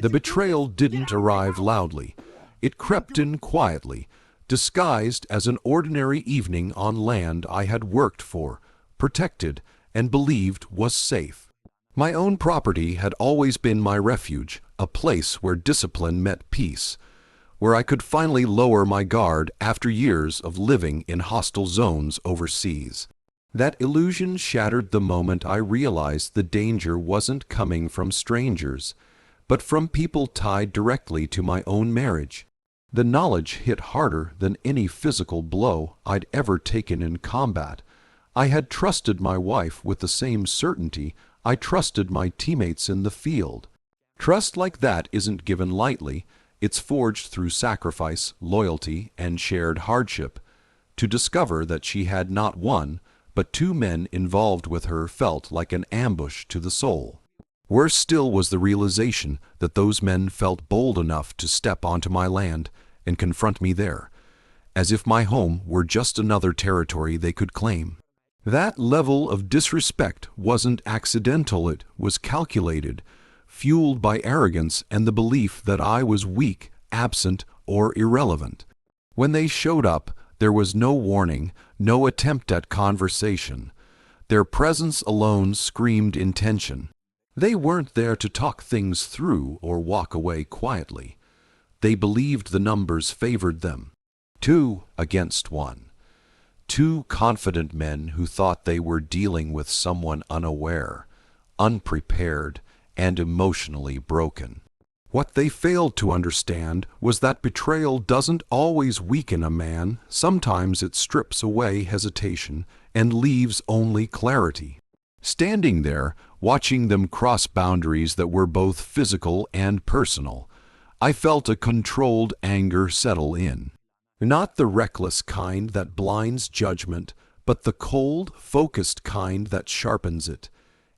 The betrayal didn't arrive loudly. It crept in quietly, disguised as an ordinary evening on land I had worked for, protected, and believed was safe. My own property had always been my refuge, a place where discipline met peace, where I could finally lower my guard after years of living in hostile zones overseas. That illusion shattered the moment I realized the danger wasn't coming from strangers, but from people tied directly to my own marriage. The knowledge hit harder than any physical blow I'd ever taken in combat. I had trusted my wife with the same certainty I trusted my teammates in the field. Trust like that isn't given lightly. It's forged through sacrifice, loyalty, and shared hardship. To discover that she had not one, but two men involved with her felt like an ambush to the soul. Worse still was the realization that those men felt bold enough to step onto my land and confront me there, as if my home were just another territory they could claim. That level of disrespect wasn't accidental, it was calculated, fueled by arrogance and the belief that I was weak, absent, or irrelevant. When they showed up, there was no warning, no attempt at conversation. Their presence alone screamed intention. They weren't there to talk things through or walk away quietly. They believed the numbers favored them. 2 against 1. Two confident men who thought they were dealing with someone unaware, unprepared, and emotionally broken. What they failed to understand was that betrayal doesn't always weaken a man. Sometimes it strips away hesitation and leaves only clarity. Standing there, watching them cross boundaries that were both physical and personal, I felt a controlled anger settle in. Not the reckless kind that blinds judgment, but the cold, focused kind that sharpens it.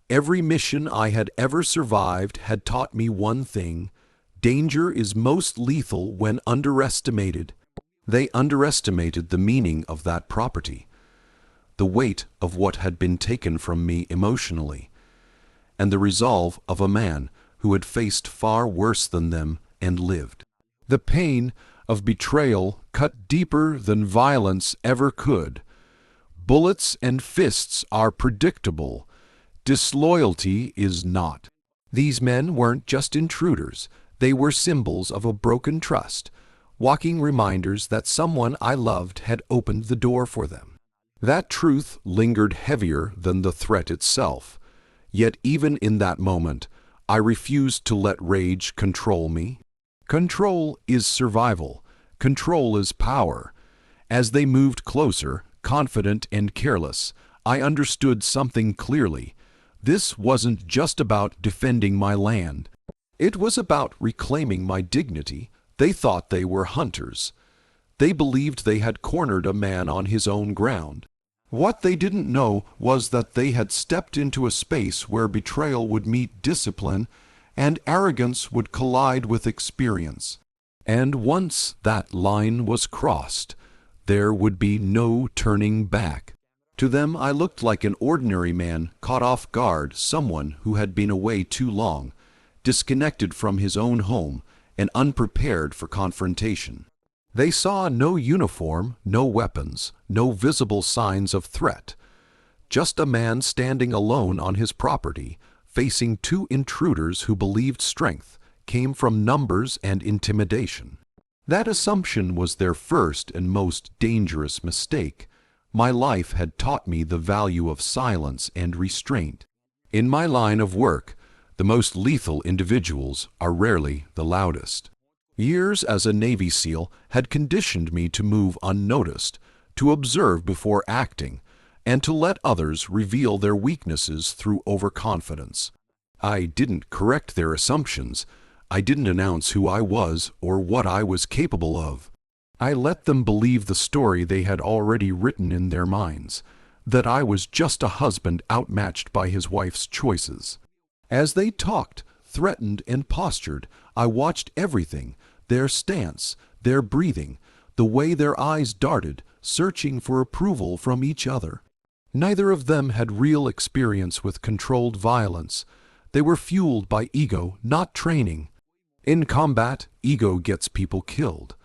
Every mission I had ever survived had taught me one thing: danger is most lethal when underestimated. They underestimated the meaning of that property, the weight of what had been taken from me emotionally, and the resolve of a man who had faced far worse than them and lived. The pain of betrayal cut deeper than violence ever could. Bullets and fists are predictable. Disloyalty is not. These men weren't just intruders. They were symbols of a broken trust, walking reminders that someone I loved had opened the door for them. That truth lingered heavier than the threat itself. Yet even in that moment, I refused to let rage control me. Control is survival. Control is power. As they moved closer, confident and careless, I understood something clearly. This wasn't just about defending my land. It was about reclaiming my dignity. They thought they were hunters. They believed they had cornered a man on his own ground. What they didn't know was that they had stepped into a space where betrayal would meet discipline and arrogance would collide with experience. And once that line was crossed, there would be no turning back. To them, I looked like an ordinary man caught off guard, someone who had been away too long, disconnected from his own home, and unprepared for confrontation. They saw no uniform, no weapons, no visible signs of threat. Just a man standing alone on his property, facing two intruders who believed strength came from numbers and intimidation. That assumption was their first and most dangerous mistake. My life had taught me the value of silence and restraint. In my line of work, the most lethal individuals are rarely the loudest. Years as a Navy SEAL had conditioned me to move unnoticed, to observe before acting, and to let others reveal their weaknesses through overconfidence. I didn't correct their assumptions. I didn't announce who I was or what I was capable of. I let them believe the story they had already written in their minds, that I was just a husband outmatched by his wife's choices. As they talked, threatened, and postured, I watched everything: their stance, their breathing, the way their eyes darted, searching for approval from each other. Neither of them had real experience with controlled violence. They were fueled by ego, not training. In combat, ego gets people killed.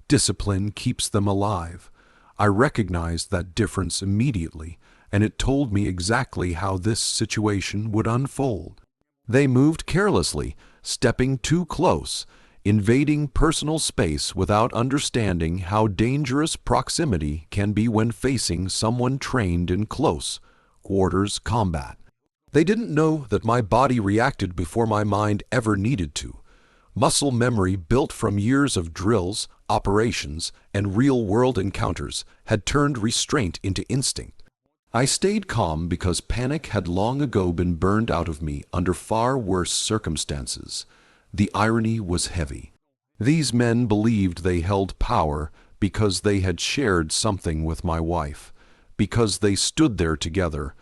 Discipline keeps them alive. I recognized that difference immediately, and it told me exactly how this situation would unfold. They moved carelessly, stepping too close, invading personal space without understanding how dangerous proximity can be when facing someone trained in close quarters combat. They didn't know that my body reacted before my mind ever needed to. Muscle memory built from years of drills, operations, and real-world encounters had turned restraint into instinct. I stayed calm because panic had long ago been burned out of me under far worse circumstances. The irony was heavy. These men believed they held power because they had shared something with my wife, because they stood there together,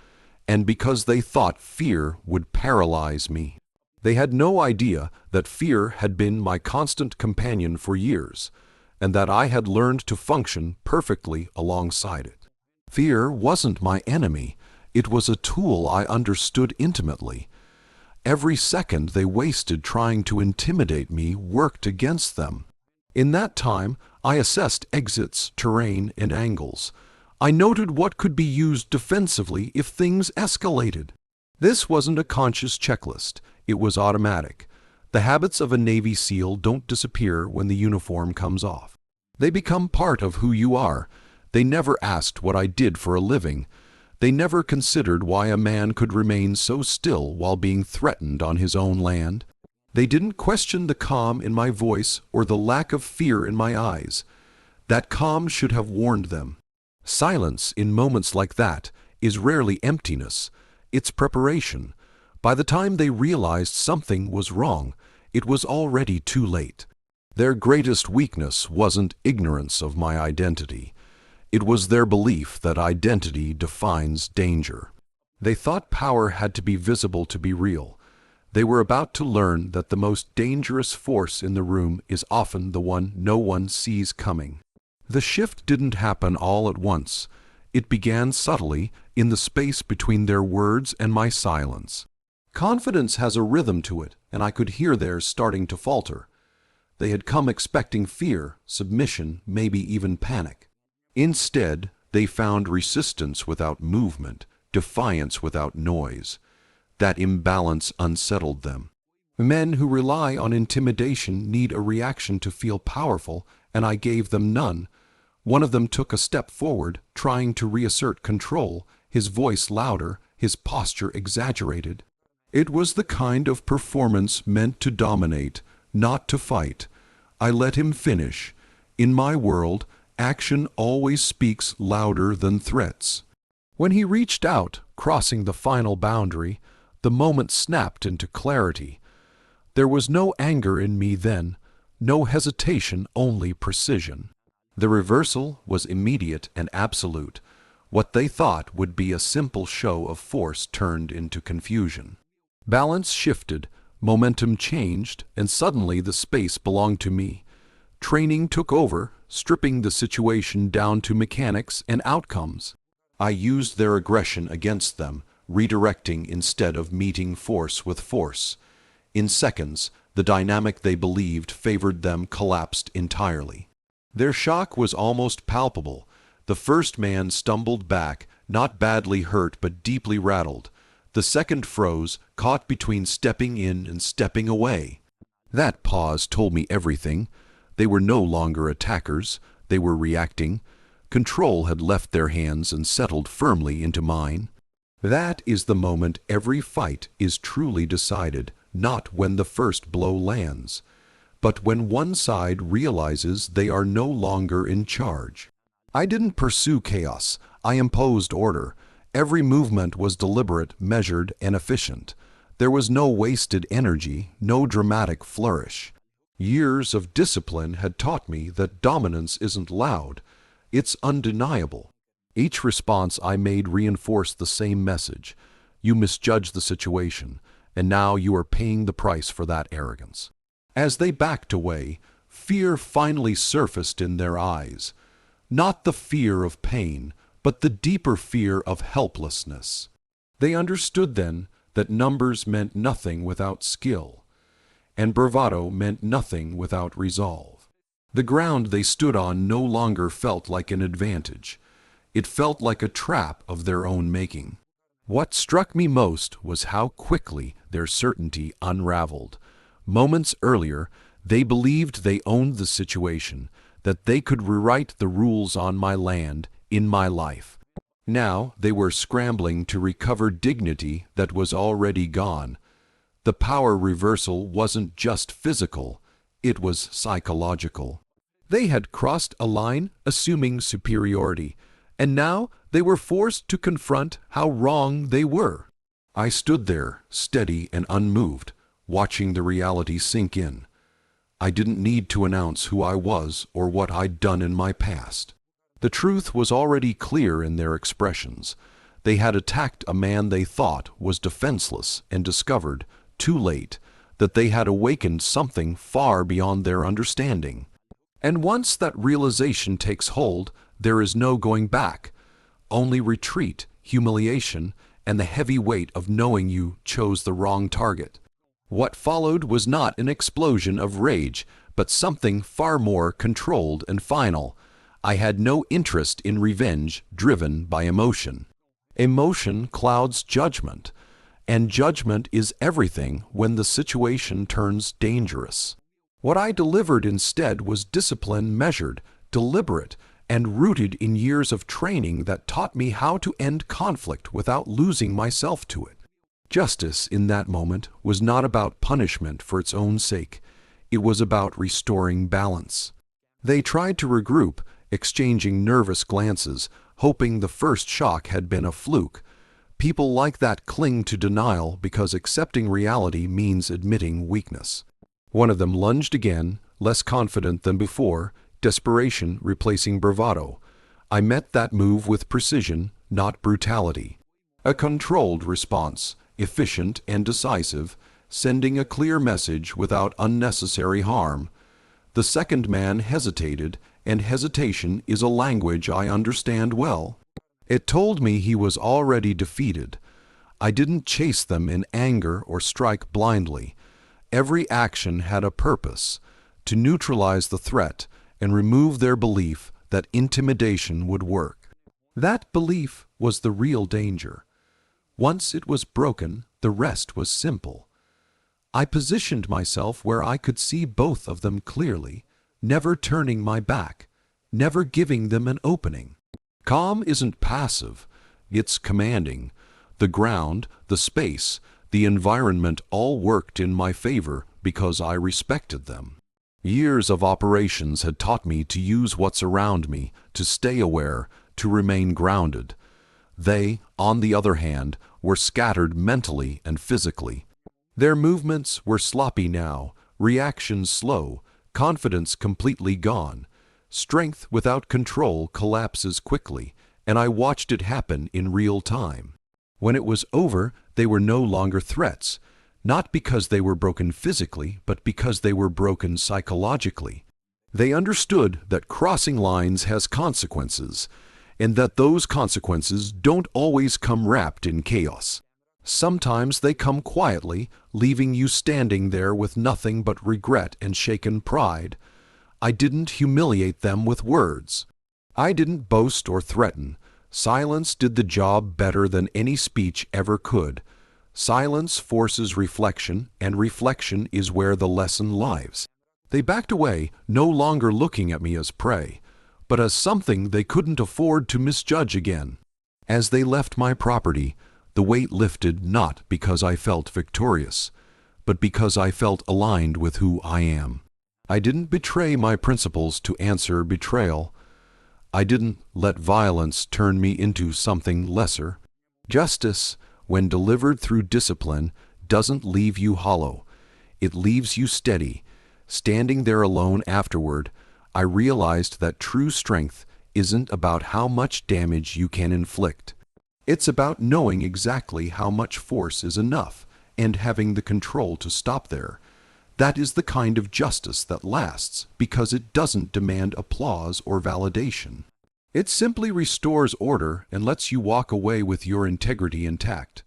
and because they thought fear would paralyze me. They had no idea that fear had been my constant companion for years, and that I had learned to function perfectly alongside it. Fear wasn't my enemy. It was a tool I understood intimately. Every second they wasted trying to intimidate me worked against them. In that time, I assessed exits, terrain, and angles. I noted what could be used defensively if things escalated. This wasn't a conscious checklist. It was automatic. The habits of a Navy SEAL don't disappear when the uniform comes off. They become part of who you are. They never asked what I did for a living. They never considered why a man could remain so still while being threatened on his own land. They didn't question the calm in my voice or the lack of fear in my eyes. That calm should have warned them. Silence in moments like that is rarely emptiness. It's preparation. By the time they realized something was wrong, it was already too late. Their greatest weakness wasn't ignorance of my identity. It was their belief that identity defines danger. They thought power had to be visible to be real. They were about to learn that the most dangerous force in the room is often the one no one sees coming. The shift didn't happen all at once. It began subtly in the space between their words and my silence. Confidence has a rhythm to it, and I could hear theirs starting to falter. They had come expecting fear, submission, maybe even panic. Instead, they found resistance without movement, defiance without noise. That imbalance unsettled them. Men who rely on intimidation need a reaction to feel powerful, and I gave them none. One of them took a step forward, trying to reassert control, his voice louder, his posture exaggerated. It was the kind of performance meant to dominate, not to fight. I let him finish. In my world, action always speaks louder than threats. When he reached out, crossing the final boundary, the moment snapped into clarity. There was no anger in me then, no hesitation, only precision. The reversal was immediate and absolute. What they thought would be a simple show of force turned into confusion. Balance shifted, momentum changed, and suddenly the space belonged to me. Training took over, stripping the situation down to mechanics and outcomes. I used their aggression against them, redirecting instead of meeting force with force. In seconds, the dynamic they believed favored them collapsed entirely. Their shock was almost palpable. The first man stumbled back, not badly hurt but deeply rattled. The second froze, caught between stepping in and stepping away. That pause told me everything. They were no longer attackers. They were reacting. Control had left their hands and settled firmly into mine. That is the moment every fight is truly decided, not when the first blow lands, but when one side realizes they are no longer in charge. I didn't pursue chaos. I imposed order. Every movement was deliberate, measured, and efficient. There was no wasted energy, no dramatic flourish. Years of discipline had taught me that dominance isn't loud. It's undeniable. Each response I made reinforced the same message. You misjudged the situation, and now you are paying the price for that arrogance. As they backed away, fear finally surfaced in their eyes. Not the fear of pain, but the deeper fear of helplessness. They understood then that numbers meant nothing without skill. and bravado meant nothing without resolve. The ground they stood on no longer felt like an advantage. It felt like a trap of their own making. What struck me most was how quickly their certainty unraveled. Moments earlier, they believed they owned the situation, that they could rewrite the rules on my land, in my life. Now they were scrambling to recover dignity that was already gone. The power reversal wasn't just physical, it was psychological. They had crossed a line assuming superiority, and now they were forced to confront how wrong they were. I stood there, steady and unmoved, watching the reality sink in. I didn't need to announce who I was or what I'd done in my past. The truth was already clear in their expressions. They had attacked a man they thought was defenseless and discovered, too late, that they had awakened something far beyond their understanding. And once that realization takes hold, there is no going back. Only retreat, humiliation, and the heavy weight of knowing you chose the wrong target. What followed was not an explosion of rage, but something far more controlled and final. I had no interest in revenge driven by emotion. Emotion clouds judgment, and judgment is everything when the situation turns dangerous. What I delivered instead was discipline measured, deliberate, and rooted in years of training that taught me how to end conflict without losing myself to it. Justice in that moment was not about punishment for its own sake. It was about restoring balance. They tried to regroup, exchanging nervous glances, hoping the first shock had been a fluke. People like that cling to denial because accepting reality means admitting weakness. One of them lunged again, less confident than before, desperation replacing bravado. I met that move with precision, not brutality. A controlled response, efficient and decisive, sending a clear message without unnecessary harm. The second man hesitated, and hesitation is a language I understand well. It told me he was already defeated. I didn't chase them in anger or strike blindly. Every action had a purpose, to neutralize the threat and remove their belief that intimidation would work. That belief was the real danger. Once it was broken, the rest was simple. I positioned myself where I could see both of them clearly, never turning my back, never giving them an opening. Calm isn't passive, it's commanding. The ground, the space, the environment all worked in my favor because I respected them. Years of operations had taught me to use what's around me, to stay aware, to remain grounded. They, on the other hand, were scattered mentally and physically. Their movements were sloppy now, reactions slow, confidence completely gone. Strength without control collapses quickly, and I watched it happen in real time. When it was over, they were no longer threats, not because they were broken physically, but because they were broken psychologically. They understood that crossing lines has consequences, and that those consequences don't always come wrapped in chaos. Sometimes they come quietly, leaving you standing there with nothing but regret and shaken pride. I didn't humiliate them with words. I didn't boast or threaten. Silence did the job better than any speech ever could. Silence forces reflection, and reflection is where the lesson lies. They backed away, no longer looking at me as prey, but as something they couldn't afford to misjudge again. As they left my property, the weight lifted not because I felt victorious, but because I felt aligned with who I am. I didn't betray my principles to answer betrayal. I didn't let violence turn me into something lesser. Justice, when delivered through discipline, doesn't leave you hollow. It leaves you steady. Standing there alone afterward, I realized that true strength isn't about how much damage you can inflict. It's about knowing exactly how much force is enough and having the control to stop there. That is the kind of justice that lasts because it doesn't demand applause or validation. It simply restores order and lets you walk away with your integrity intact.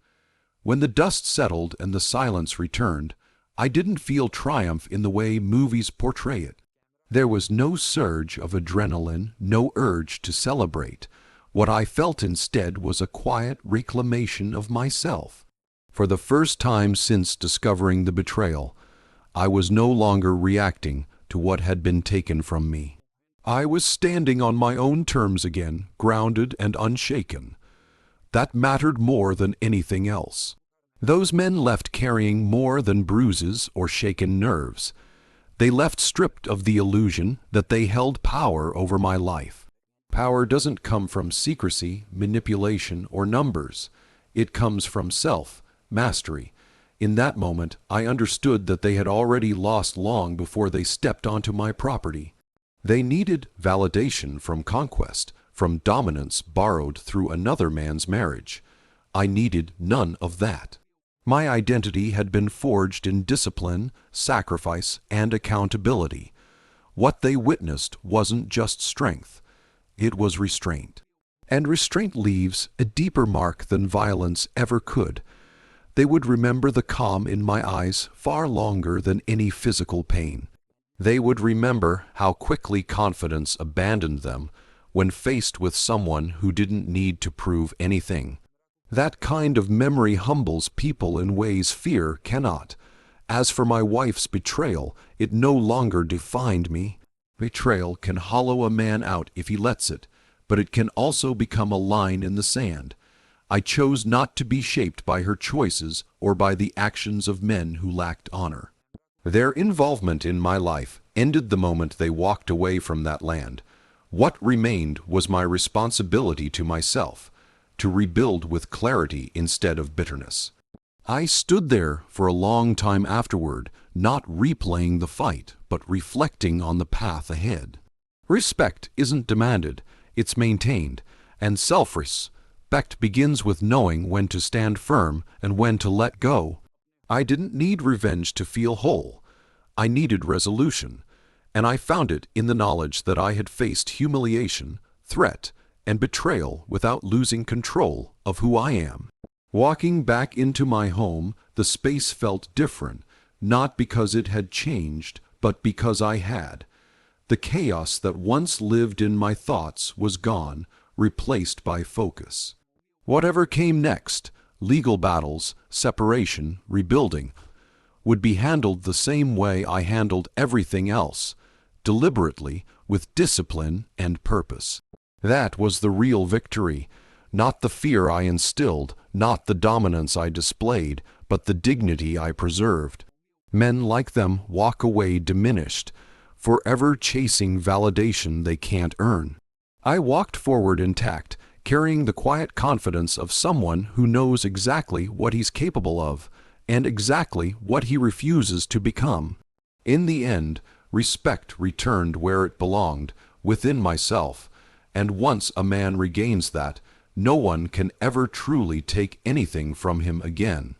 When the dust settled and the silence returned, I didn't feel triumph in the way movies portray it. There was no surge of adrenaline, no urge to celebrate. What I felt instead was a quiet reclamation of myself. For the first time since discovering the betrayal, I was no longer reacting to what had been taken from me. I was standing on my own terms again, grounded and unshaken. That mattered more than anything else. Those men left carrying more than bruises or shaken nerves. They left stripped of the illusion that they held power over my life. Power doesn't come from secrecy, manipulation, or numbers. It comes from self-mastery. In that moment, I understood that they had already lost long before they stepped onto my property. They needed validation from conquest, from dominance borrowed through another man's marriage. I needed none of that. My identity had been forged in discipline, sacrifice, and accountability. What they witnessed wasn't just strength. It was restraint. And restraint leaves a deeper mark than violence ever could. They would remember the calm in my eyes far longer than any physical pain. They would remember how quickly confidence abandoned them when faced with someone who didn't need to prove anything. That kind of memory humbles people in ways fear cannot. As for my wife's betrayal, it no longer defined me. Betrayal can hollow a man out if he lets it, but it can also become a line in the sand. I chose not to be shaped by her choices or by the actions of men who lacked honor. Their involvement in my life ended the moment they walked away from that land. What remained was my responsibility to myself, to rebuild with clarity instead of bitterness. I stood there for a long time afterward, not replaying the fight, but reflecting on the path ahead. Respect isn't demanded, it's maintained, and self-respect begins with knowing when to stand firm and when to let go. I didn't need revenge to feel whole. I needed resolution, and I found it in the knowledge that I had faced humiliation, threat, and betrayal without losing control of who I am. Walking back into my home, the space felt different, not because it had changed, but because I had. The chaos that once lived in my thoughts was gone, replaced by focus. Whatever came next, legal battles, separation, rebuilding, would be handled the same way I handled everything else, deliberately, with discipline and purpose. That was the real victory, not the fear I instilled, not the dominance I displayed, but the dignity I preserved. Men like them walk away diminished, forever chasing validation they can't earn. I walked forward intact, carrying the quiet confidence of someone who knows exactly what he's capable of, and exactly what he refuses to become. In the end, respect returned where it belonged, within myself, and once a man regains that, no one can ever truly take anything from him again.